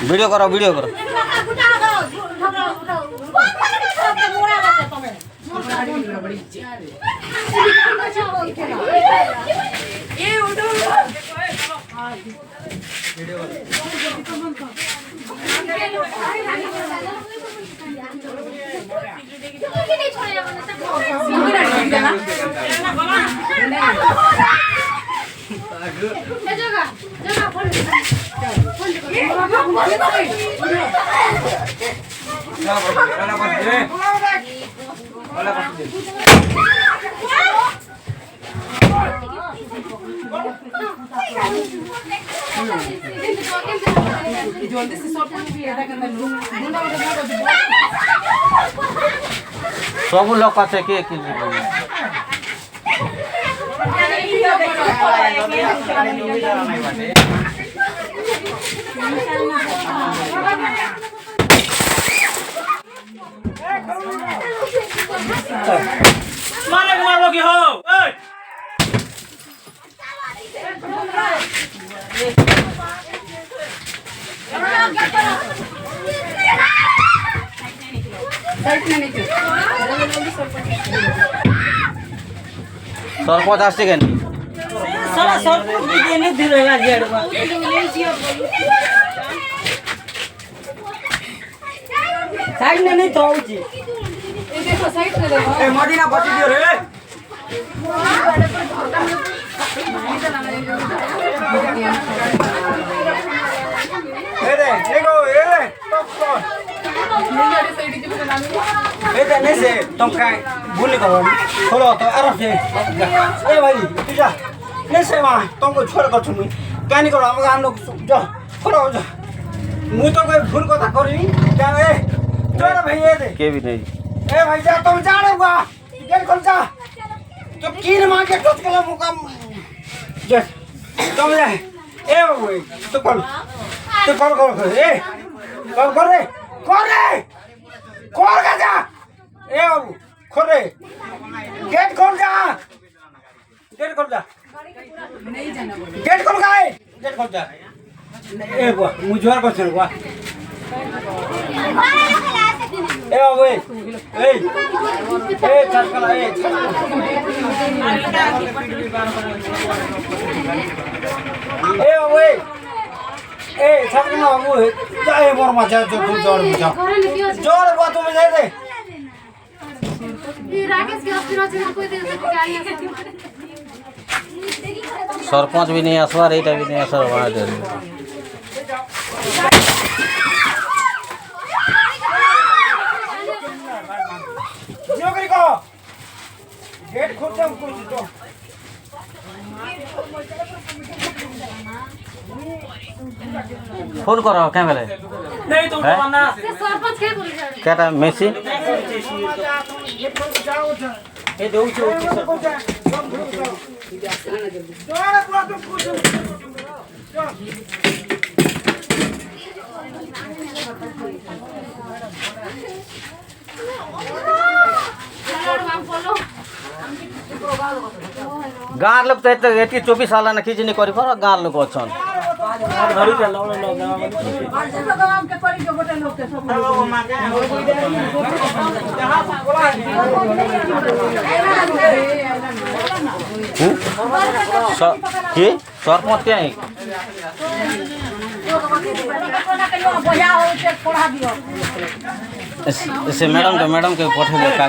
video करो video करो सब लोग আছে কে কি मारो की हो सरपंच আসছে কেন साला सरपंच वीडियो नहीं दे रहा है साइड में नहीं तो जी ये देखो साइड में देखो ए मदीना बची दियो रे ए दे देखो ए टॉप स्कोर ए दे नहीं से तुम का भूल करो छोड़ो तो आराम से ए भाई तू जा नहीं से मां तुमको छोड़ कर तुम क्या नहीं करो हम लोग जा छोड़ो जा मुझ तो कोई भूल को था करी क्या ए छोड़ भाई ये दे के भी नहीं ए भाई जा तुम जा रहे हो गेट खोल जा तो कीन मार के टच कर मुका जा तुम जा ए बाबू तो कर ए कर रे कर जा ए बाबू खोल रे गेट खोल जा गेट खोल जा गेट खोल गए गेट खोल जा ए बुआ मुझे और कुछ हुआ ए बाबू ए चल कला ए बाबू ए चल कला बाबू जाए मोर मचा जो तू जोर बुझा जोर बुआ तुम जाए दे राकेश के ऑप्शन कोई दे सकते गाड़ी सरपंच भी नहीं आसवार एटा भी नहीं आसवार बना दे नौकरी को गेट खोल दे कुछ तो फोन करो क्या बेले नहीं तो मानना सरपंच के बोल जा क्या टाइम मेसी ए दो जो जोर पूरा तो कुछ गाँव लोग तो ये 24 साल ना खींच नहीं करी पर गाँव लोग अच्छन की सरपंच क्या है से मैडम के पठे का